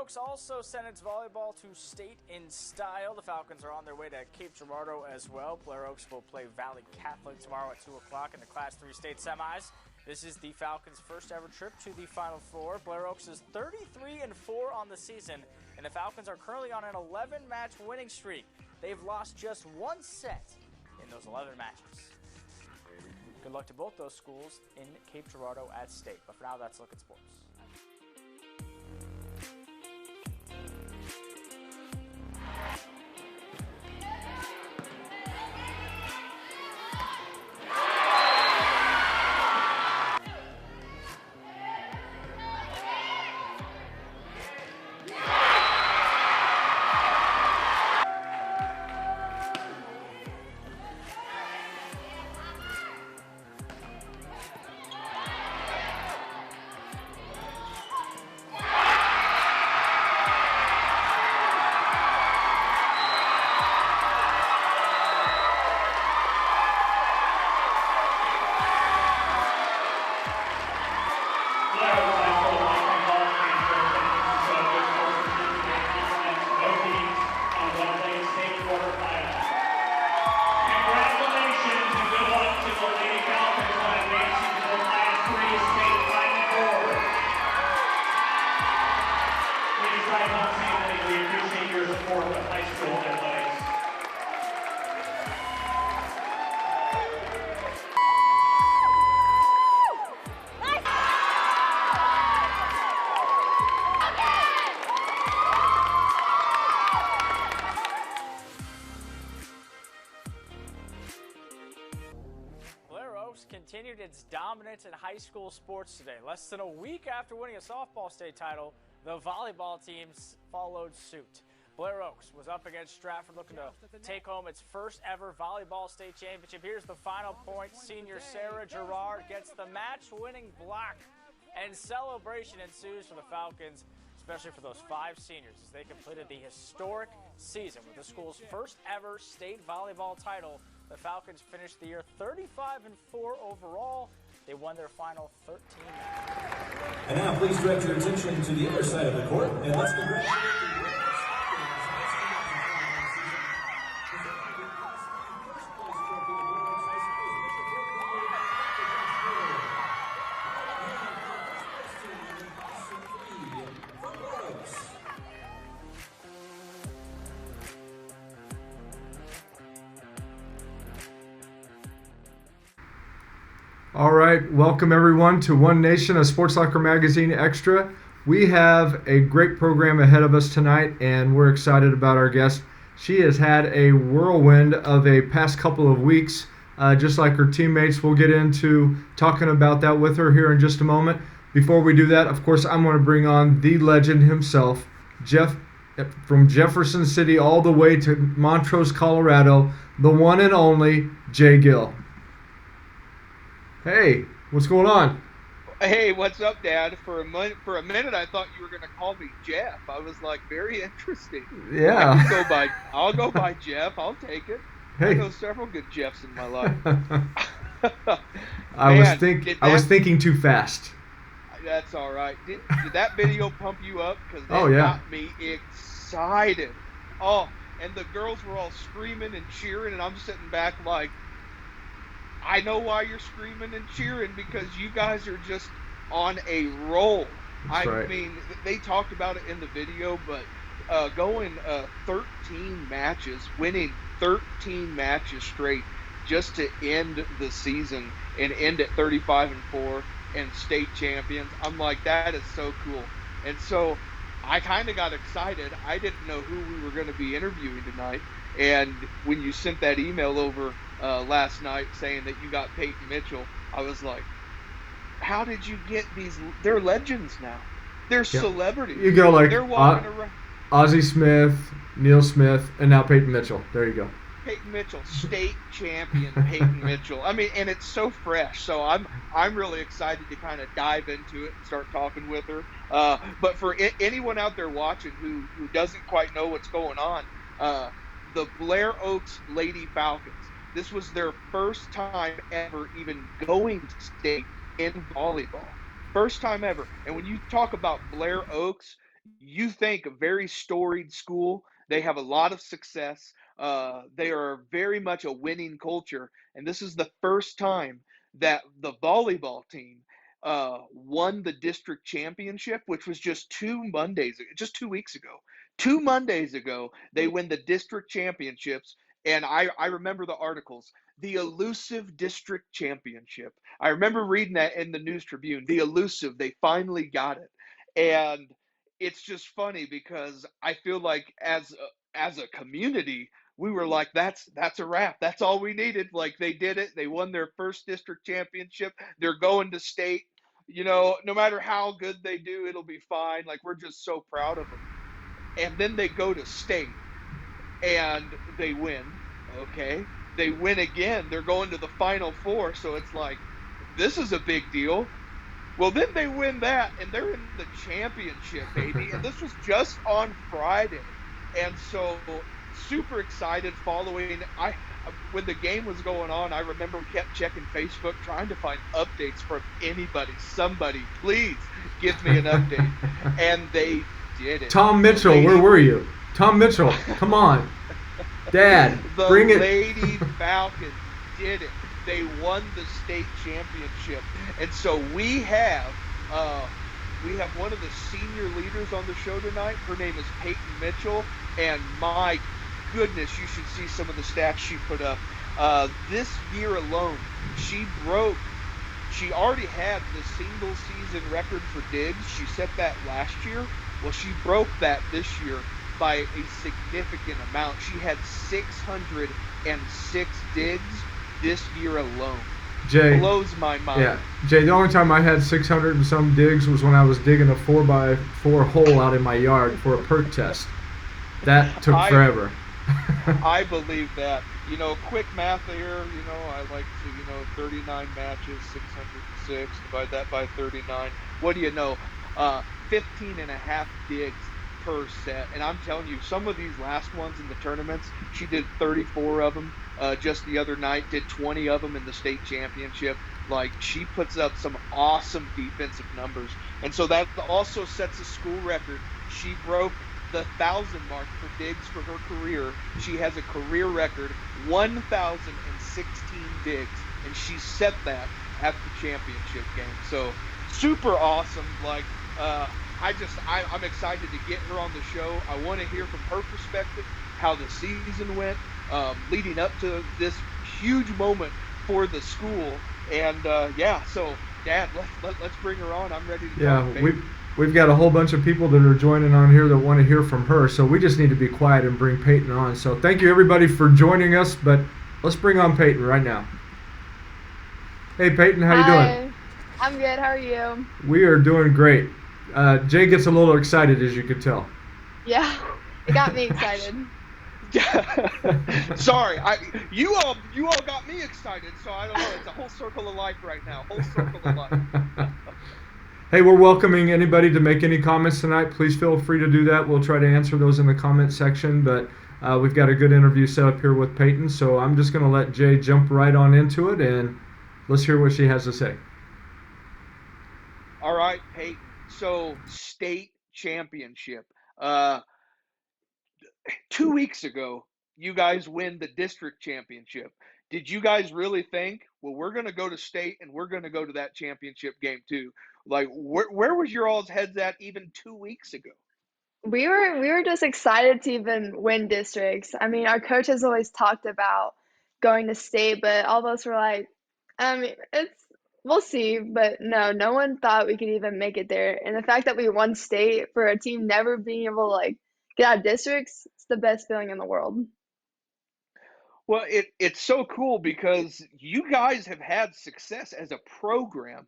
Oaks also sent its volleyball to state in style. The Falcons are on their way to Cape Girardeau as well. Blair Oaks will play Valley Catholic tomorrow at 2 o'clock in the Class 3 state semis. This is the Falcons' first ever trip to the Final Four. Blair Oaks is 33-4 on the season, and the Falcons are currently on an 11-match winning streak. They've lost just one set in those 11 matches. Good luck to both those schools in Cape Girardeau at state. But for now, that's Look at Sports. Continued its dominance in high school sports today. Less than a week after winning a softball state title, the volleyball teams followed suit. Blair Oaks was up against Stratford looking to take home its first ever volleyball state championship. Here's the final point. Senior Sarah Gerard gets the match-winning block, and celebration ensues for the Falcons, especially for those 5 seniors as they completed the historic season with the school's first ever state volleyball title. The Falcons finished the year 35-4 overall. They won their final 13 matches. And now please direct your attention to the other side of the court, and let's congratulate the All right, welcome everyone to One Nation, a Sports Locker Magazine Extra. We have a great program ahead of us tonight, and we're excited about our guest. She has had a whirlwind of a past couple of weeks, just like her teammates. We'll get into talking about that with her here in just a moment. Before we do that, of course, I'm going to bring on the legend himself, Jeff, from Jefferson City all the way to Montrose, Colorado, the one and only Jay Gill. Hey, what's going on? Hey, what's up, Dad? For a minute, I thought you were going to call me Jeff. I was like, very interesting. Yeah. I'll go by Jeff. I'll take it. Hey. I know several good Jeffs in my life. I was thinking too fast. That's all right. Did that video pump you up? Because got me excited. Oh, and the girls were all screaming and cheering, and I'm sitting back like, I know why you're screaming and cheering, because you guys are just on a roll. That's right. I mean, they talked about it in the video, but going 13 matches, winning 13 matches straight just to end the season and end at 35-4 and state champions. I'm like, that is so cool. And so I kind of got excited. I didn't know who we were going to be interviewing tonight. And when you sent that email over last night saying that you got Peyton Mitchell, I was like, how did you get these? They're legends now. They're celebrities. You go like they're walking around. Ozzie Smith, Neil Smith, and now Peyton Mitchell. There you go. Peyton Mitchell, state champion Peyton Mitchell. I mean, and it's so fresh. So I'm really excited to kind of dive into it and start talking with her. But for anyone out there watching who doesn't quite know what's going on, the Blair Oaks Lady Falcons, this was their first time ever even going to state in volleyball. First time ever. And when you talk about Blair Oaks, You think a very storied school, they have a lot of success. They are very much a winning culture, and this is the first time that the volleyball team won the district championship, which was just 2 Mondays, just 2 weeks ago. 2 Mondays ago, they win the district championships, and I remember the articles. The elusive district championship. I remember reading that in the News Tribune. The elusive, they finally got it, and it's just funny because I feel like as a community, we were like, that's a wrap. That's all we needed. Like they did it. They won their first district championship. They're going to state. No matter how good they do, it'll be fine. Like we're just so proud of them. And then they go to state and they win. Okay, they win again. They're going to the final four. So it's like this is a big deal. Well, then they win that, and they're in the championship, baby. And this was just on Friday, and so super excited following. When the game was going on, I remember we kept checking Facebook, trying to find updates from anybody. Somebody, please give me an update, and they did it. Tom Mitchell, where were you? Tom Mitchell, come on, Dad, bring it. The Lady Falcons did it. They won the state championship, and so we have one of the senior leaders on the show tonight. Her name is Peyton Mitchell, and my goodness, you should see some of the stats she put up. This year alone, she already had the single season record for digs. She set that last year. Well, she broke that this year by a significant amount. She had 606 digs this year alone. Jay, blows my mind. Yeah, Jay, the only time I had 600 and some digs was when I was digging a 4x4 hole out in my yard for a perk test. That took forever. I believe that. Quick math here, I like to, 39 matches, 606, divide that by 39. What do you know? 15 and a half digs per set. And I'm telling you, some of these last ones in the tournaments, she did 34 of them. Just the other night, did 20 of them in the state championship. Like, she puts up some awesome defensive numbers. And so that also sets a school record. She broke the 1,000 mark for digs for her career. She has a career record, 1,016 digs, and she set that at the championship game. So super awesome. Like, I'm excited to get her on the show. I want to hear from her perspective how the season went, leading up to this huge moment for the school. And so Dad, let's bring her on. I'm ready to talk. We've got a whole bunch of people that are joining on here that want to hear from her, so we just need to be quiet and bring Peyton on. So thank you everybody for joining us, but let's bring on Peyton right now. Hey Peyton, how you doing? I'm good. How are you? We are doing great. Jay gets a little excited, as you could tell. Yeah, it got me excited. Sorry, you all got me excited, so I don't know. It's a whole circle of life right now. Whole circle of life. Hey, we're welcoming anybody to make any comments tonight. Please feel free to do that. We'll try to answer those in the comment section, but we've got a good interview set up here with Peyton, so I'm just going to let Jay jump right on into it, and let's hear what she has to say. All right, Peyton. So, state championship. 2 weeks ago, you guys win the district championship. Did you guys really think, well, we're going to go to state and we're going to go to that championship game too? Like, where was your all's heads at even 2 weeks ago? We were just excited to even win districts. I mean, our coach has always talked about going to state, but all of us were like, we'll see. But no one thought we could even make it there. And the fact that we won state for a team never being able to like get out of districts, it's the best feeling in the world. Well, it's so cool because you guys have had success as a program.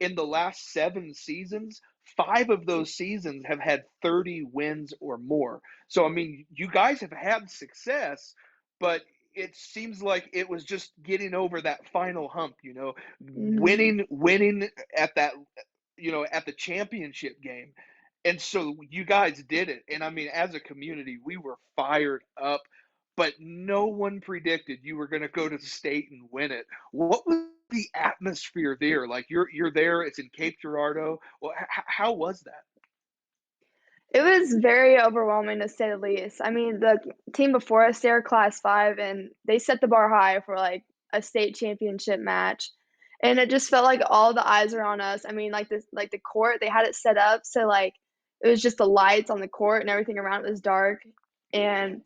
In the last 7 seasons, 5 of those seasons have had 30 wins or more. So, I mean, you guys have had success, but it seems like it was just getting over that final hump, winning at that, at the championship game. And so you guys did it. And I mean, as a community, we were fired up, but no one predicted you were going to go to the state and win it. What was the atmosphere there? Like you're there, it's in Cape Girardeau. Well, how was that? It was very overwhelming to say the least. I mean, the team before us, they were class 5, and they set the bar high for, like, a state championship match, and it just felt like all the eyes were on us. I mean, the court, they had it set up so, like, it was just the lights on the court and everything around it was dark, and,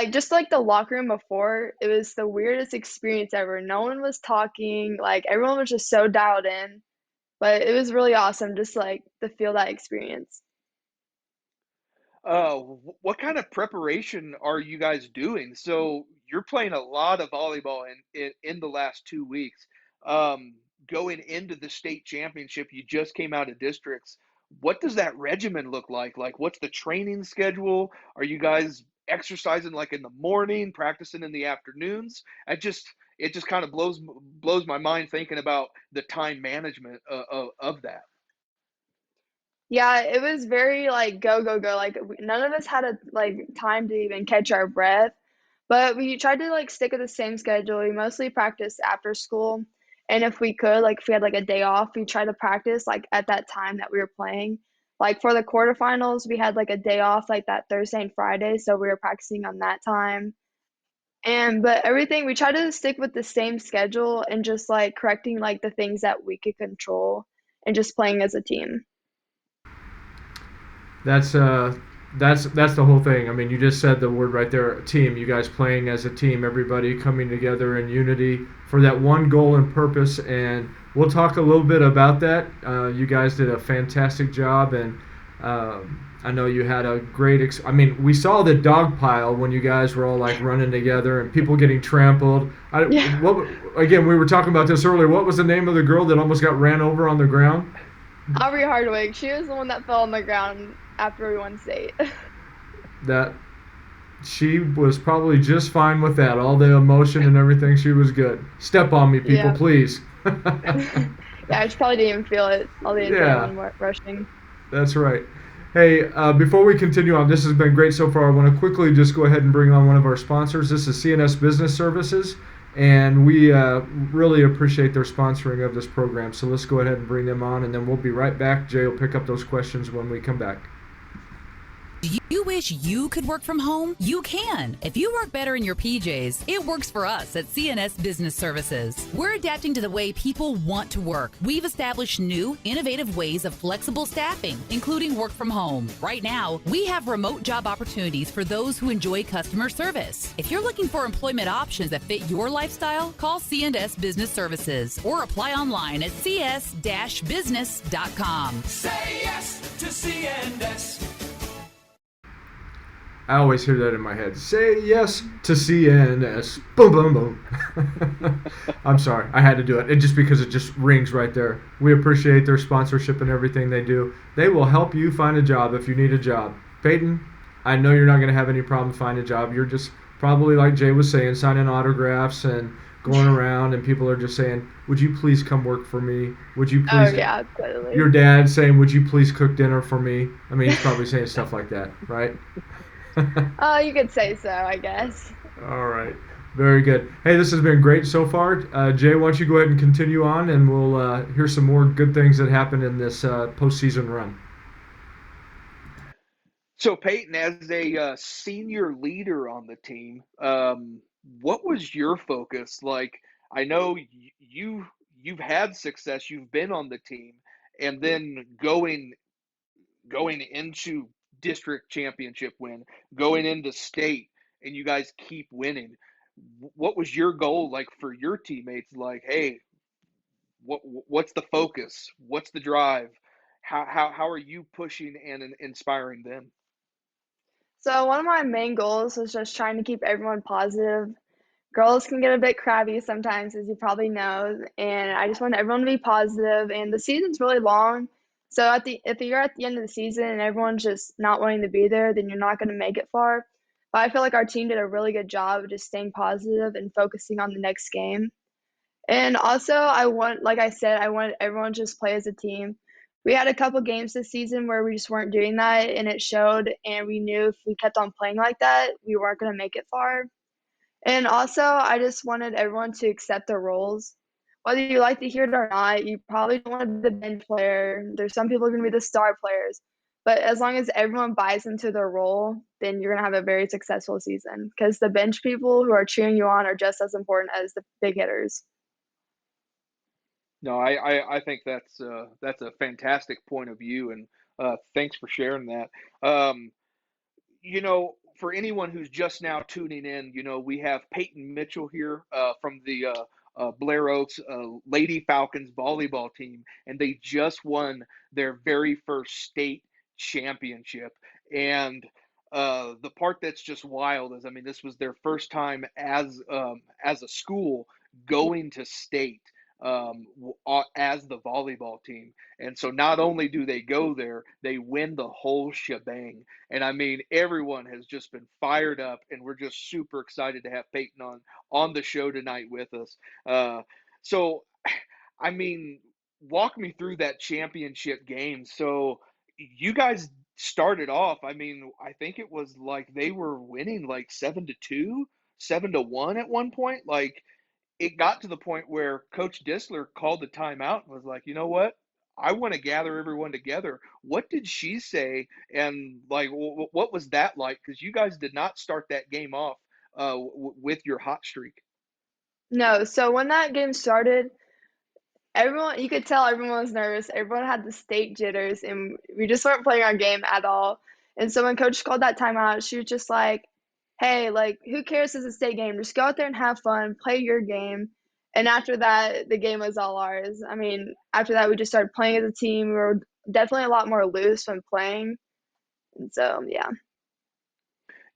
just like the locker room before, it was the weirdest experience ever. No one was talking, like, everyone was just so dialed in, but it was really awesome just, like, to feel that experience. What kind of preparation are you guys doing? So you're playing a lot of volleyball in the last 2 weeks. Um, Going into the state championship, you just came out of districts. What does that regimen look like? Like, what's the training schedule? Are you guys exercising like in the morning, practicing in the afternoons? It just kind of blows my mind thinking about the time management of that. Yeah, it was very, like, go, go, go, like, none of us had time to even catch our breath, but we tried to, stick with the same schedule. We mostly practiced after school, and if we could, if we had, a day off, we tried to practice, at that time that we were playing. Like, for the quarterfinals, we had, a day off, that Thursday and Friday, so we were practicing on that time. But everything we tried to stick with the same schedule and just, correcting, the things that we could control and just playing as a team. That's that's the whole thing. I mean, you just said the word right there, team. You guys playing as a team, everybody coming together in unity for that one goal and purpose. And we'll talk a little bit about that. You guys did a fantastic job, and I know you had a great. I mean, we saw the dog pile when you guys were all like running together and people getting trampled. Yeah. What again? We were talking about this earlier. What was the name of the girl that almost got ran over on the ground? Aubrey Hardwick, she was the one that fell on the ground after we won state. That she was probably just fine with that. All the emotion and everything, she was good. Step on me, people, Yeah. please. Yeah, she probably didn't even feel it, all the Yeah, adrenaline rushing. that's right. Hey, before we continue on, this has been great so far. I want to quickly just go ahead and bring on one of our sponsors. This is CNS Business Services, and we really appreciate their sponsoring of this program. So let's go ahead and bring them on, and then we'll be right back. Jay will pick up those questions when we come back. Do you wish you could work from home? You can. If you work better in your PJs, it works for us at CNS Business Services. We're adapting to the way people want to work. We've established new, innovative ways of flexible staffing, including work from home. Right now, we have remote job opportunities for those who enjoy customer service. If you're looking for employment options that fit your lifestyle, call CNS Business Services or apply online at cs-business.com. Say yes to CNS. I always hear that in my head. Say yes to CNS. Boom, boom, boom. I'm sorry. I had to do it. It just because it just rings right there. We appreciate their sponsorship and everything they do. They will help you find a job if you need a job. Peyton, I know you're not going to have any problem finding a job. You're just probably, like Jay was saying, signing autographs and going around, and people are just saying, would you please come work for me? Would you Oh, please? yeah, totally. Your dad saying, would you please cook dinner for me? I mean, he's probably saying stuff like that, right? Oh, you could say so, I guess. All right. Very good. Hey, this has been great so far. Jay, why don't you go ahead and continue on, and we'll hear some more good things that happened in this postseason run. So Peyton, as a senior leader on the team, what was your focus? Like, I know you've had success, you've been on the team, and then going into district championship win, going into state, and you guys keep winning. What was your goal like for your teammates? Like, hey, what's the focus? What's the drive? How are you pushing and inspiring them? So one of my main goals was just trying to keep everyone positive. Girls can get a bit crabby sometimes, as you probably know, and I just want everyone to be positive. And the season's really long, so if you're at the end of the season and everyone's just not wanting to be there, then you're not going to make it far. But I feel like our team did a really good job of just staying positive and focusing on the next game. And also, like I said, I want everyone to just play as a team. We had a couple games this season where we just weren't doing that, and it showed. And we knew if we kept on playing like that, we weren't going to make it far. And also, I just wanted everyone to accept their roles. Whether you like to hear it or not, you probably don't want to be the bench player. There's some people who are going to be the star players. But as long as everyone buys into their role, then you're gonna have a very successful season because the bench people who are cheering you on are just as important as the big hitters. No, I think that's a fantastic point of view, and thanks for sharing that. Um, for anyone who's just now tuning in, we have Peyton Mitchell here from the Blair Oaks Lady Falcons volleyball team, and they just won their very first state championship. And the part that's just wild is, I mean, this was their first time as a school going to state as the volleyball team. And so not only do they go there, they win the whole shebang. And I mean, everyone has just been fired up, and we're just super excited to have Peyton on the show tonight with us. So, I mean, walk me through that championship game. So, you guys started off. I mean, I think it was like they were winning like 7-2, 7-1 at one point. Like, it got to the point where Coach Disler called the timeout and was like, you know what? I want to gather everyone together. What did she say? And like, what was that like? Because you guys did not start that game off with your hot streak. No, so when that game started, everyone you could tell everyone was nervous. Everyone had the state jitters, and we just weren't playing our game at all. And so when coach called that timeout, she was just like, "Hey, like, who cares? It's a state game. Just go out there and have fun, play your game." And after that, the game was all ours. I mean, after that, we just started playing as a team. We were definitely a lot more loose when playing. And so, yeah.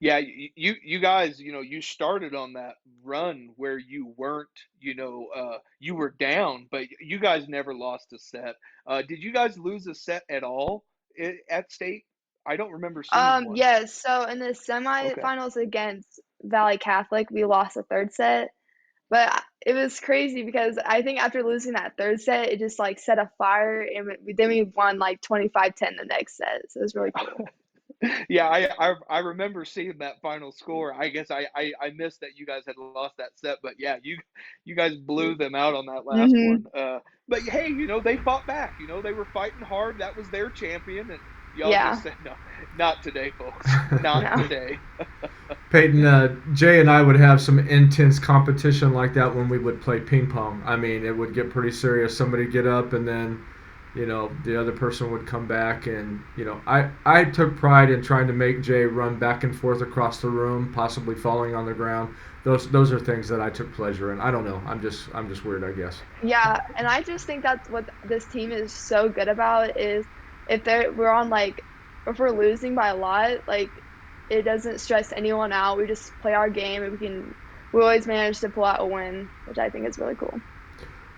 Yeah, you guys, you started on that run where you weren't, you were down, but you guys never lost a set. Did you guys lose a set at all at state? I don't remember seeing one. Yes. So in the Okay. semifinals against Valley Catholic, we lost the third set. But it was crazy because I think after losing that third set, it just like set a fire, and then we won like 25-10 the next set. So it was really cool. Yeah, I remember seeing that final score. I guess I missed that you guys had lost that set, but yeah, you guys blew them out on that last Mhm. one. But hey, they fought back. They were fighting hard. That was their champion, and y'all Yeah. just said no, not today, folks, not No. today. Peyton, Jay and I would have some intense competition like that when we would play ping pong. I mean, it would get pretty serious. Somebody get up, and then, the other person would come back. And, I took pride in trying to make Jay run back and forth across the room, possibly falling on the ground. Those are things that I took pleasure in. I don't know. I'm just weird, I guess. Yeah, and I just think that's what this team is so good about is we're on like if we're losing by a lot, like it doesn't stress anyone out. We just play our game and we always manage to pull out a win, which I think is really cool.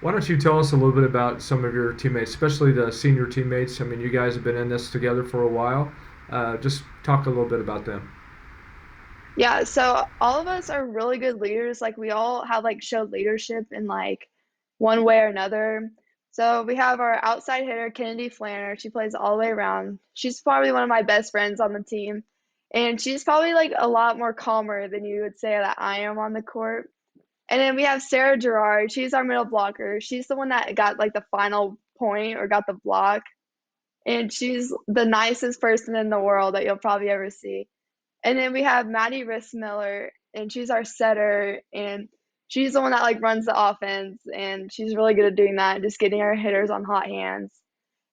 Why don't you tell us a little bit about some of your teammates, especially the senior teammates? I mean, you guys have been in this together for a while. Just talk a little bit about them. Yeah, so all of us are really good leaders. Like we all have like showed leadership in like one way or another. So we have our outside hitter, Kennedy Flanner. She plays all the way around. She's probably one of my best friends on the team. And she's probably like a lot more calmer than you would say that I am on the court. And then we have Sarah Gerard. She's our middle blocker. She's the one that got like the final point or got the block. And she's the nicest person in the world that you'll probably ever see. And then we have Maddie Rissmiller, and she's our setter, and she's the one that like runs the offense, and she's really good at doing that, just getting our hitters on hot hands.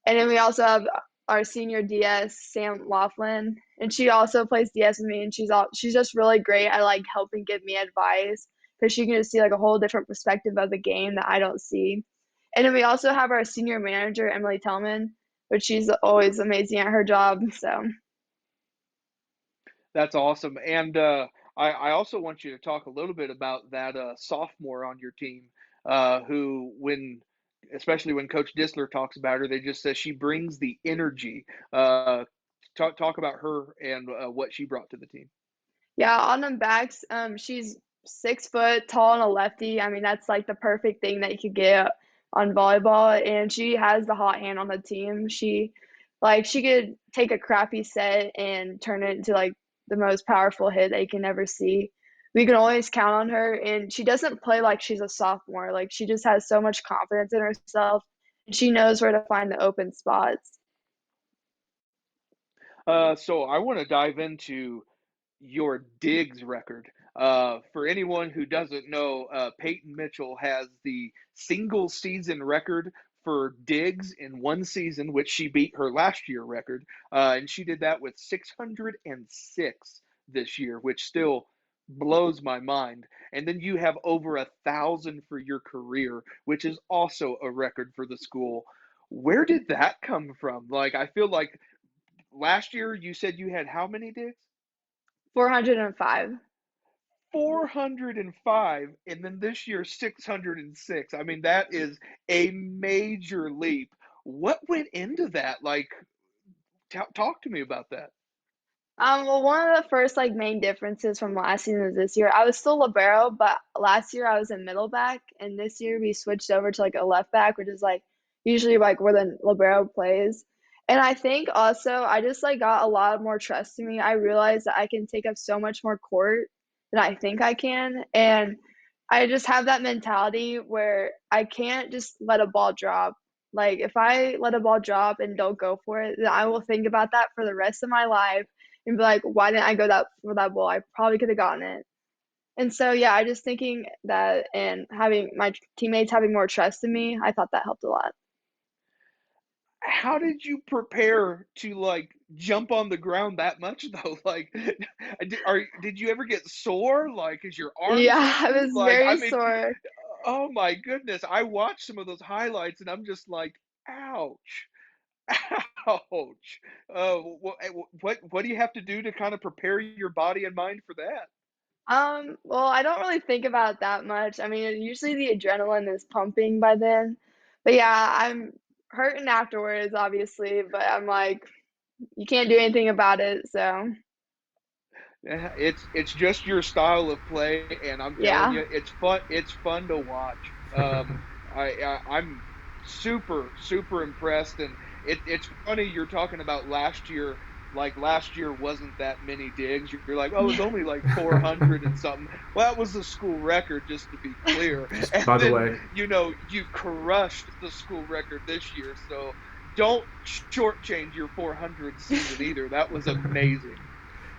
And then we also have our senior DS, Sam Laughlin, and she also plays DS with me, and she's just really great at like helping give me advice because she can just see like a whole different perspective of the game that I don't see. And then we also have our senior manager, Emily Tellman, which she's always amazing at her job. So That's awesome. And I also want you to talk a little bit about that sophomore on your team, who, especially when Coach Disler talks about her, they just say she brings the energy. Talk about her and what she brought to the team. yeah, on them backs, she's 6 foot tall and a lefty. I mean, that's like the perfect thing that you could get on volleyball. And she has the hot hand on the team. She could take a crappy set and turn it into like the most powerful hit that you can ever see. We can always count on her, and she doesn't play like she's a sophomore. Like she just has so much confidence in herself, and she knows where to find the open spots. So I want to dive into your digs record. For anyone who doesn't know, Peyton Mitchell has the single season record for digs in one season, which she beat her last year record. And she did that with 606 this year, which still blows my mind. And then you have over 1,000 for your career, which is also a record for the school. Where did that come from? Like, I feel like last year you said you had how many digs? 405. 405, and then this year 606. I mean, that is a major leap. What went into that? Like, talk to me about that. Well, one of the first like main differences from last season to this year, I was still libero, but last year I was a middle back, and this year we switched over to like a left back, which is like usually like where the libero plays. And I think also I just like got a lot more trust in me. I realized that I can take up so much more court than I think I can, and I just have that mentality where I can't just let a ball drop. Like if I let a ball drop and don't go for it, then I will think about that for the rest of my life and be like, why didn't I go that for that ball? I probably could have gotten it. And so yeah, I just thinking that and having my teammates having more trust in me, I thought that helped a lot. How did you prepare to like jump on the ground that much though? Like, did you ever get sore? Like, is your arm Yeah, I shaking? was Like, I very mean, sore. oh my goodness! I watched some of those highlights and I'm just like, ouch. Ouch. What do you have to do to kind of prepare your body and mind for that? Well, I don't really think about it that much. I mean, usually the adrenaline is pumping by then. But yeah, I'm hurting afterwards, obviously, but I'm like, you can't do anything about it, so Yeah, it's just your style of play, and I'm telling yeah. you, it's fun. It's fun to watch. I'm super impressed, and it's funny you're talking about last year. Like last year wasn't that many digs. You're like, oh, it was only like 400 and something. Well, that was the school record, just to be clear. Just And by the then way. you crushed the school record this year. So don't shortchange your 400 season either. That was amazing.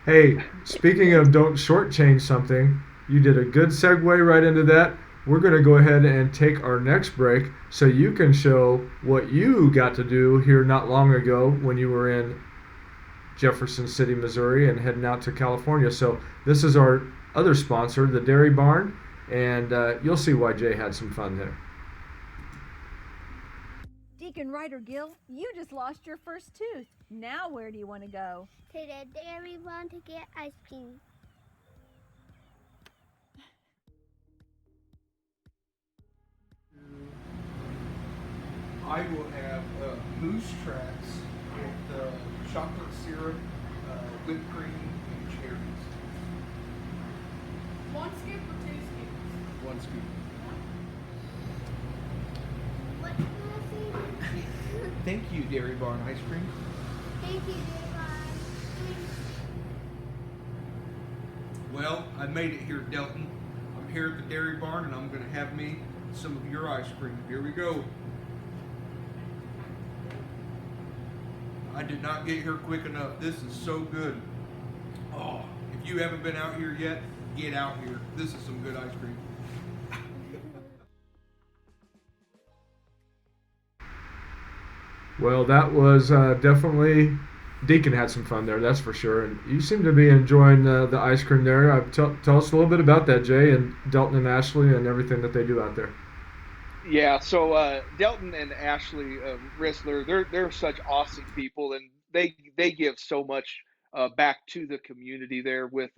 Hey, speaking of don't shortchange something, you did a good segue right into that. We're going to go ahead and take our next break so you can show what you got to do here not long ago when you were in Jefferson City, Missouri, and heading out to California. So this is our other sponsor, the Dairy Barn, and you'll see why Jay had some fun there. Deacon Ryder Gill, you just lost your first tooth. Now where do you want to go? To the dairy barn to get ice cream. I will have moose tracks with chocolate syrup, whipped cream, and cherries. One scoop or two scoops? One scoop. What can I say? Thank you, Dairy Barn Ice Cream. Thank you, dairy barn. Well, I made it here, Delton. I'm here at the Dairy Barn, and I'm going to have me some of your ice cream. Here we go. I did not get here quick enough. This is so good. Oh, if you haven't been out here yet, get out here. This is some good ice cream. Well, that was definitely Deacon had some fun there, that's for sure. And you seem to be enjoying the ice cream there. Tell us a little bit about that, Jay, and Delton and Ashley and everything that they do out there. Yeah, so Delton and Ashley Rissler, they're such awesome people, and they give so much back to the community there with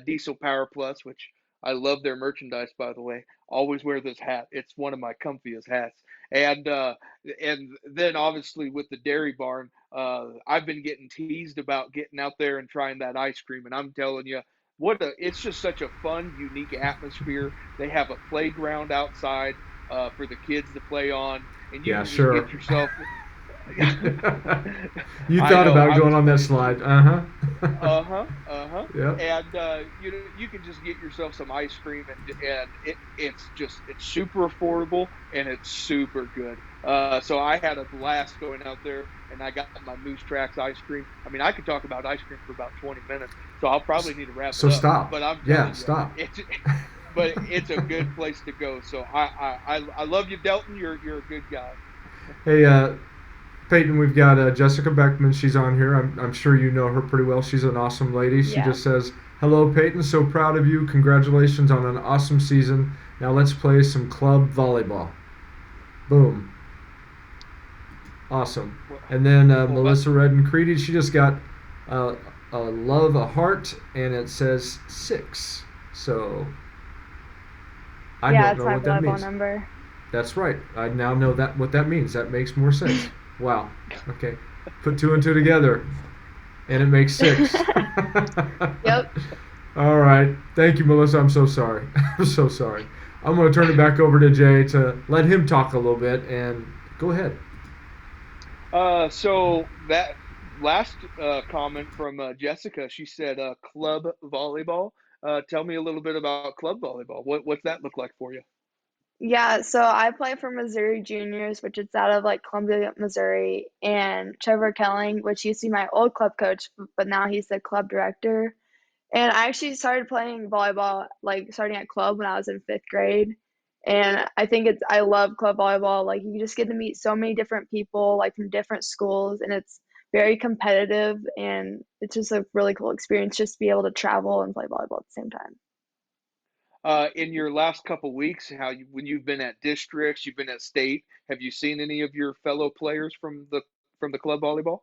Diesel Power Plus, which I love their merchandise, by the way. Always wear this hat; it's one of my comfiest hats. And then obviously with the Dairy Barn, I've been getting teased about getting out there and trying that ice cream, and I'm telling you, it's just such a fun, unique atmosphere. They have a playground outside for the kids to play on, and you Yeah, can just sure. get yourself. You I thought know, about I going was on that playing. slide. Uh-huh. Uh-huh. Yep. And you can just get yourself some ice cream, and it's super affordable and it's super good. So I had a blast going out there, and I got my Moose Tracks ice cream. I mean, I could talk about ice cream for about 20 minutes, so I'll probably need to wrap it So up. stop. But I'm Yeah, telling you, stop. it's a good place to go. So I love you, Delton. You're a good guy. Hey, Peyton, we've got Jessica Beckman. She's on here. I'm sure you know her pretty well. She's an awesome lady. She Yeah. just says, "Hello, Peyton. So proud of you. Congratulations on an awesome season. Now let's play some club volleyball." Boom. Awesome. And then Melissa Redden Creedy, she just got a love, a heart, and it says 6. So I Yeah, don't it's know my what that volleyball means. number. That's right. I now know what that means. That makes more sense. Wow. Okay. Put 2 and 2 together, and it makes 6. Yep. All right. Thank you, Melissa. I'm so sorry. I'm so sorry. I'm going to turn it back over to Jay to let him talk a little bit, and go ahead. So that last comment from Jessica, she said club volleyball. Tell me a little bit about club volleyball. What's that look like for you? Yeah, so I play for Missouri Juniors, which is out of like Columbia, Missouri, and Trevor Kelling, which used to be my old club coach, but now he's the club director. And I actually started playing volleyball like starting at club when I was in 5th grade. And I love club volleyball. Like you just get to meet so many different people like from different schools, and it's very competitive, and it's just a really cool experience just to be able to travel and play volleyball at the same time. In your last couple weeks, when you've been at districts, you've been at state, have you seen any of your fellow players from the club volleyball?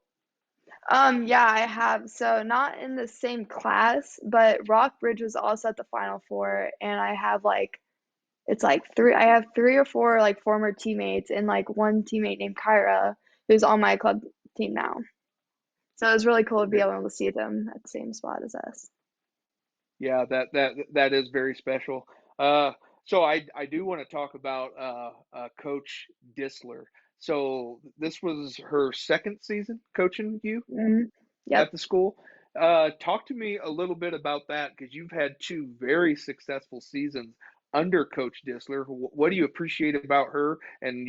Yeah, I have. So not in the same class, but Rockbridge was also at the Final Four, and I have like it's like three. I have 3 or 4 like former teammates, and like one teammate named Kyra who's on my club team now. So it was really cool to be able to see them at the same spot as us. Yeah, that is very special. Uh, so I do want to talk about Coach Disler. So this was her second season coaching you Yep. at the school. Talk to me a little bit about that because you've had 2 very successful seasons under Coach Disler. What do you appreciate about her, and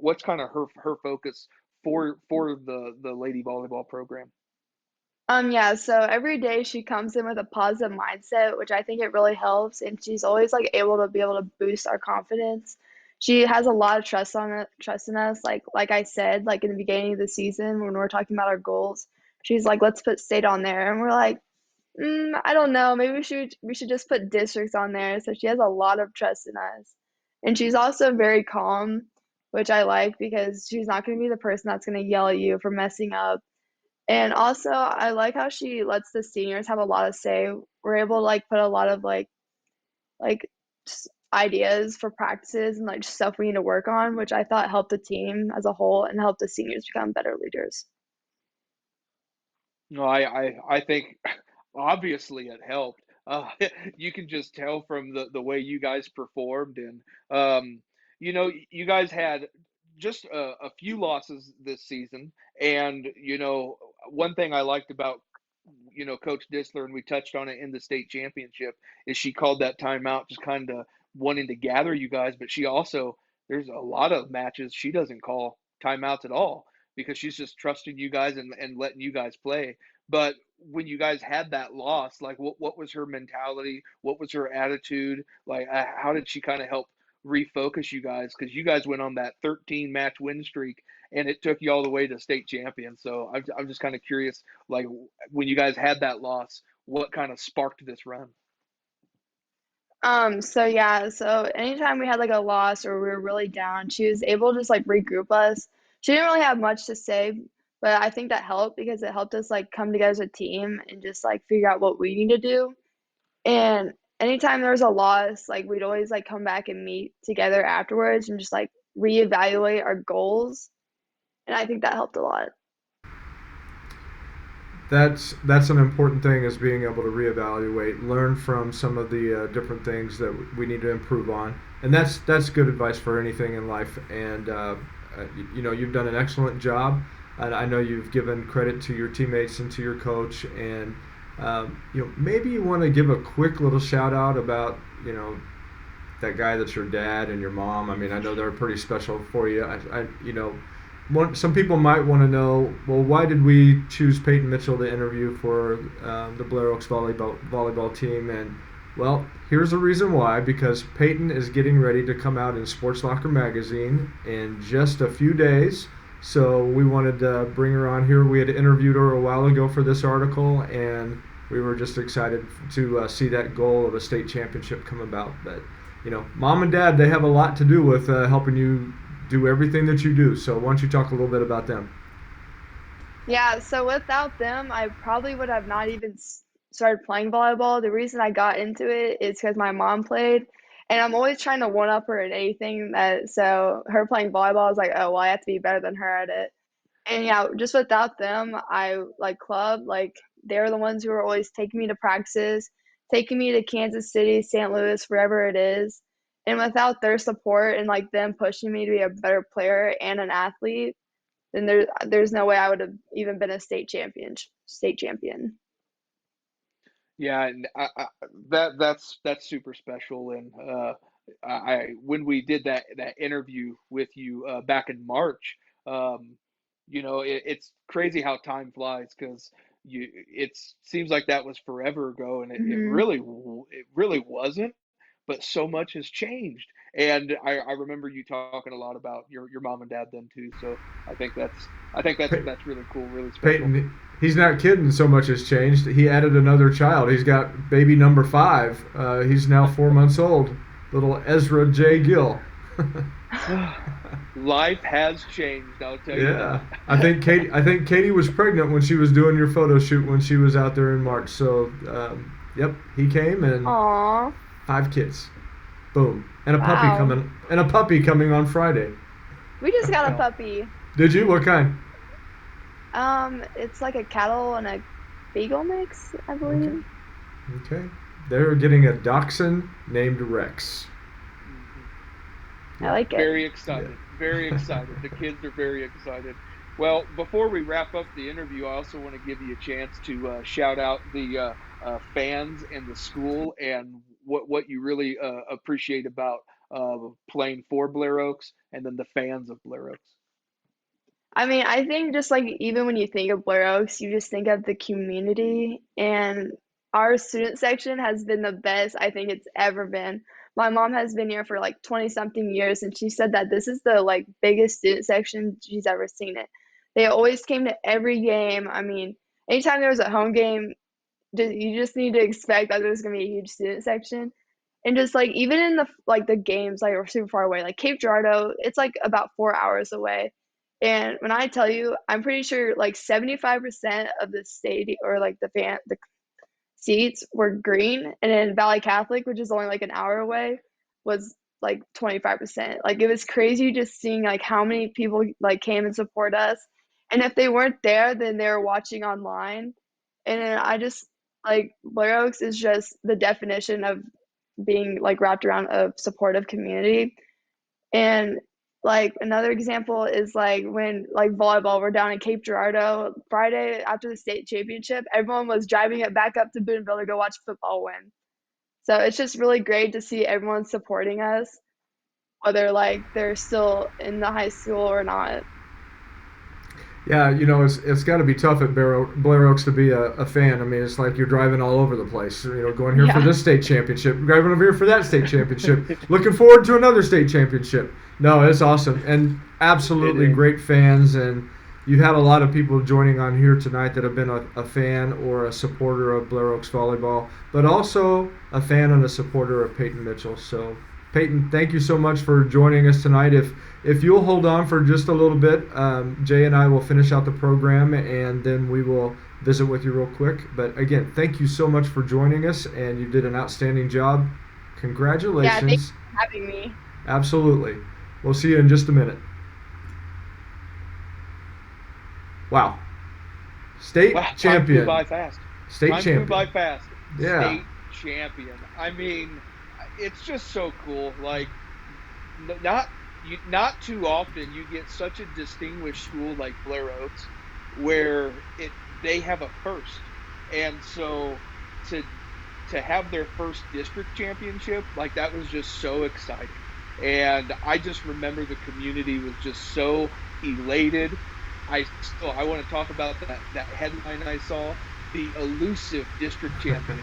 what's kind of her focus for the lady volleyball program? Yeah, so every day she comes in with a positive mindset, which I think it really helps, and she's always like able to boost our confidence. She has a lot of trust in us. Like I said, like in the beginning of the season when we are talking about our goals, she's like, "Let's put state on there," and we're like, I don't know, maybe we should just put districts on there. So she has a lot of trust in us, and she's also very calm, which I like because she's not going to be the person that's going to yell at you for messing up. And also, I like how she lets the seniors have a lot of say. We're able to like put a lot of like just ideas for practices and like stuff we need to work on, which I thought helped the team as a whole and helped the seniors become better leaders. No, I think obviously it helped. You can just tell from the way you guys performed, and you guys had just a few losses this season, and one thing I liked about Coach Disler, and we touched on it in the state championship, is she called that timeout just kind of wanting to gather you guys, but she also there's a lot of matches she doesn't call timeouts at all because she's just trusting you guys and letting you guys play. But when you guys had that loss, like what was her mentality? What was her attitude? Like how did she kind of help refocus you guys? Because you guys went on that 13 match win streak, and it took you all the way to state champion. So I'm just kind of curious, like when you guys had that loss, what kind of sparked this run? So yeah, so anytime we had like a loss or we were really down, she was able to just like regroup us. She didn't really have much to say, but I think that helped because it helped us like come together as a team and just like figure out what we need to do. And anytime there was a loss, like we'd always like come back and meet together afterwards and just like reevaluate our goals. And I think that helped a lot. That's an important thing, is being able to reevaluate, learn from some of the different things that we need to improve on, and that's good advice for anything in life. And you've done an excellent job, and I know you've given credit to your teammates and to your coach, and Maybe you want to give a quick little shout out about, that guy that's your dad and your mom. I mean, I know they're pretty special for you. Some people might want to know, well, why did we choose Peyton Mitchell to interview for the Blair Oaks volleyball team? And, well, here's the reason why. Because Peyton is getting ready to come out in Sports Locker magazine in just a few days. So we wanted to bring her on here. We had interviewed her a while ago for this article, and we were just excited to see that goal of a state championship come about. But, Mom and Dad, they have a lot to do with helping you do everything that you do. So why don't you talk a little bit about them? Yeah, so without them, I probably would have not even started playing volleyball. The reason I got into it is because my mom played, and I'm always trying to one up her at anything. So her playing volleyball, I was like, oh, well, I have to be better than her at it. And yeah, just without them, I like club, like they're the ones who are always taking me to practices, taking me to Kansas City, St. Louis, wherever it is. And without their support and like them pushing me to be a better player and an athlete, then there's no way I would have even been a state champion. Yeah, and that's super special. And I when we did that interview with you back in March, it's crazy how time flies, because it seems like that was forever ago, and Hmm. it really wasn't. But so much has changed, and I remember you talking a lot about your mom and dad then too. So I think that's really cool, really special. Peyton, he's not kidding. So much has changed. He added another child. He's got baby number 5. He's now 4 months old. Little Ezra J. Gill. Life has changed, I'll tell you Yeah, that. I think Katie was pregnant when she was doing your photo shoot when she was out there in March. So, yep, he came and Aw, 5 kids. Boom, and a puppy wow. coming on Friday. We just got a puppy. Did you? What kind? It's like a cattle and a beagle mix, I Okay. believe. Okay. They're getting a dachshund named Rex. I like it. Very excited. Very excited. The kids are very excited. Well, before we wrap up the interview, I also want to give you a chance to shout out the fans and the school, and what you really appreciate about playing for Blair Oaks, and then the fans of Blair Oaks. I mean, I think just like even when you think of Blair Oaks, you just think of the community, and our student section has been the best I think it's ever been. My mom has been here for like 20 something years, and she said that this is the like biggest student section she's ever seen it. They always came to every game. I mean, anytime there was a home game, you just need to expect that there's gonna be a huge student section. And just like even in the games like are super far away, like Cape Girardeau, it's like about 4 hours away. And when I tell you, I'm pretty sure like 75% of the stadium or like the seats were green, and in Valley Catholic, which is only like an hour away, was like 25%. Like it was crazy just seeing like how many people like came and support us. And if they weren't there, then they were watching online. And then I just like Blair Oaks is just the definition of being like wrapped around a supportive community. And like another example is like when like volleyball, we're down in Cape Girardeau Friday after the state championship, everyone was driving it back up to Boonville to go watch football win. So it's just really great to see everyone supporting us, whether like they're still in the high school or not. Yeah, it's got to be tough at Blair Oaks to be a fan. I mean, it's like you're driving all over the place. Going here for Yeah. this state championship, driving over here for that state championship, looking forward to another state championship. No, it's awesome and absolutely It is. great fans. And you had a lot of people joining on here tonight that have been a fan or a supporter of Blair Oaks volleyball, but also a fan and a supporter of Peyton Mitchell. So, Peyton, thank you so much for joining us tonight. If you'll hold on for just a little bit, Jay and I will finish out the program, and then we will visit with you real quick. But again, thank you so much for joining us, and you did an outstanding job. Yeah, Congratulations. thanks for having me. Absolutely. We'll see you in just a minute. Wow. State Wow, time flew champion. by fast. State Time flew by champion. fast. Yeah. State champion. I mean, it's just so cool. Like, not too often you get such a distinguished school like Blair Oaks, where they have a first. And so to have their first district championship, like that was just so exciting. And I just remember the community was just so elated. I want to talk about that headline I saw, the elusive district champion,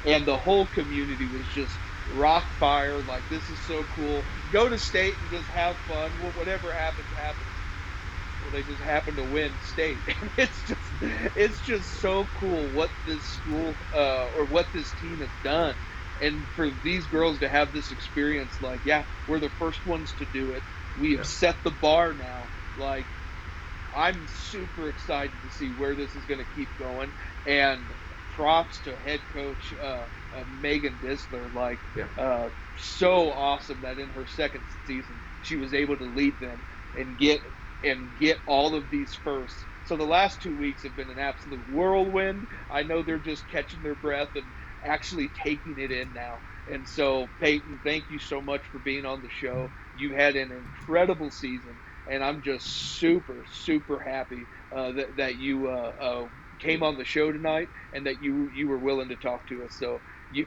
and the whole community was just rock fire. Like, this is so cool. Go to state and just have fun. Whatever happens, happens. Well, they just happen to win state. It's just so cool what this school or what this team has done, and for these girls to have this experience. Like, yeah, we're the first ones to do it. We have set the bar now. Like, I'm super excited to see where this is going to keep going, and props to head coach Megan Disler. Like, so awesome that in her second season she was able to lead them and get all of these firsts. So the last 2 weeks have been an absolute whirlwind. I know they're just catching their breath and actually taking it in now. And so, Peyton, thank you so much for being on the show. You had an incredible season, and I'm just super, super happy that you came on the show tonight and that you were willing to talk to us. So,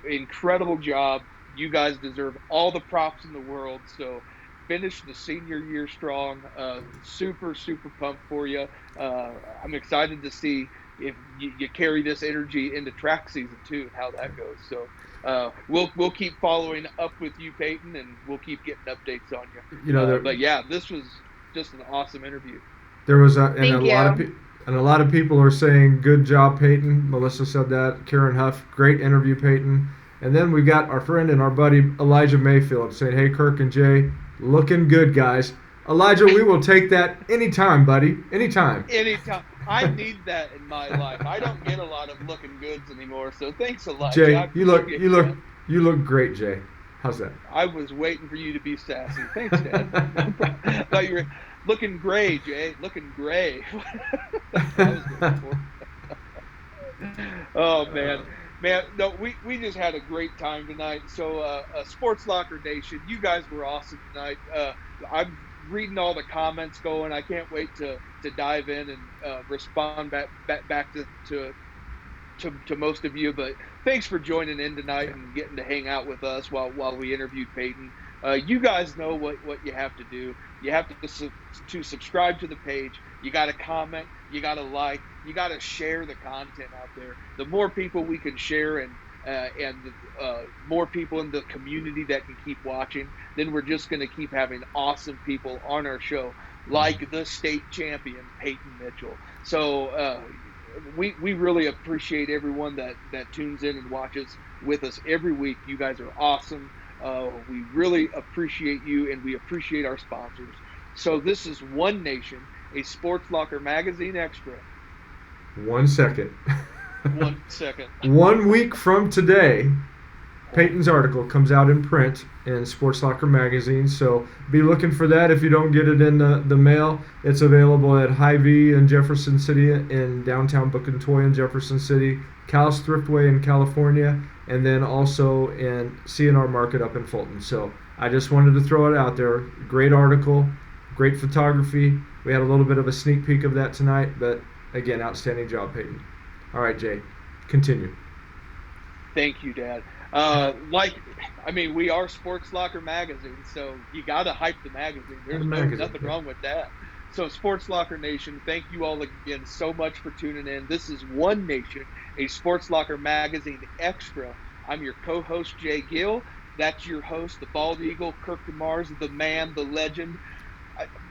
incredible job. You guys deserve all the props in the world. So, finish the senior year strong. Super, super pumped for you. I'm excited to see if you carry this energy into track season too, and how that goes. So we'll keep following up with you, Peyton, and we'll keep getting updates on you. But yeah, this was just an awesome interview. There was a lot of people are saying good job, Peyton. Melissa said that. Karen Huff, great interview, Peyton. And then we got our friend and our buddy Elijah Mayfield saying, "Hey, Kirk and Jay, looking good, guys." Elijah, we will take that anytime, buddy. Anytime. Anytime. I need that in my life. I don't get a lot of looking goods anymore, so thanks, Elijah. Jay, you look great, Jay. How's that? I was waiting for you to be sassy. Thanks, Dad. I thought you were looking gray, Jay. Looking gray. That's what I was looking for. Oh, man. Man, no, we just had a great time tonight. So, Sports Locker Nation, you guys were awesome tonight. I'm reading all the comments going. I can't wait to dive in and respond back to most of you. But thanks for joining in tonight and getting to hang out with us while we interviewed Peyton. You guys know what you have to do. You have to subscribe to the page. You got to comment. You got to like. You got to share the content out there. The more people we can share and more people in the community that can keep watching, then we're just going to keep having awesome people on our show, like the state champion, Peyton Mitchell. So we really appreciate everyone that tunes in and watches with us every week. You guys are awesome. We really appreciate you, and we appreciate our sponsors. So this is One Nation, a Sports Locker Magazine Extra. 1 second. 1 second. 1 week from today, Peyton's article comes out in print in Sports Locker Magazine. So be looking for that. If you don't get it in the mail, it's available at Hy-Vee in Jefferson City, in downtown Book and Toy in Jefferson City, Cal's Thriftway in California, and then also in CNR Market up in Fulton. So I just wanted to throw it out there. Great article, great photography. We had a little bit of a sneak peek of that tonight, but again, outstanding job, Peyton. All right, Jay, continue. Thank you, Dad. We are Sports Locker Magazine, so you got to hype the magazine. There's nothing wrong with that. So, Sports Locker Nation, thank you all again so much for tuning in. This is One Nation, a Sports Locker Magazine Extra. I'm your co-host, Jay Gill. That's your host, the Bald Eagle, Kirk DeMars, the man, the legend.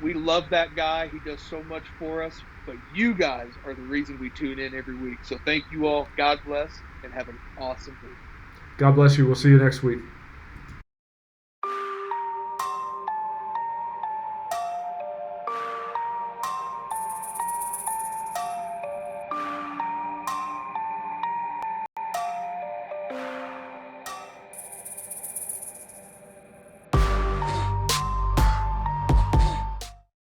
We love that guy. He does so much for us. But you guys are the reason we tune in every week. So thank you all. God bless, and have an awesome week. God bless you. We'll see you next week.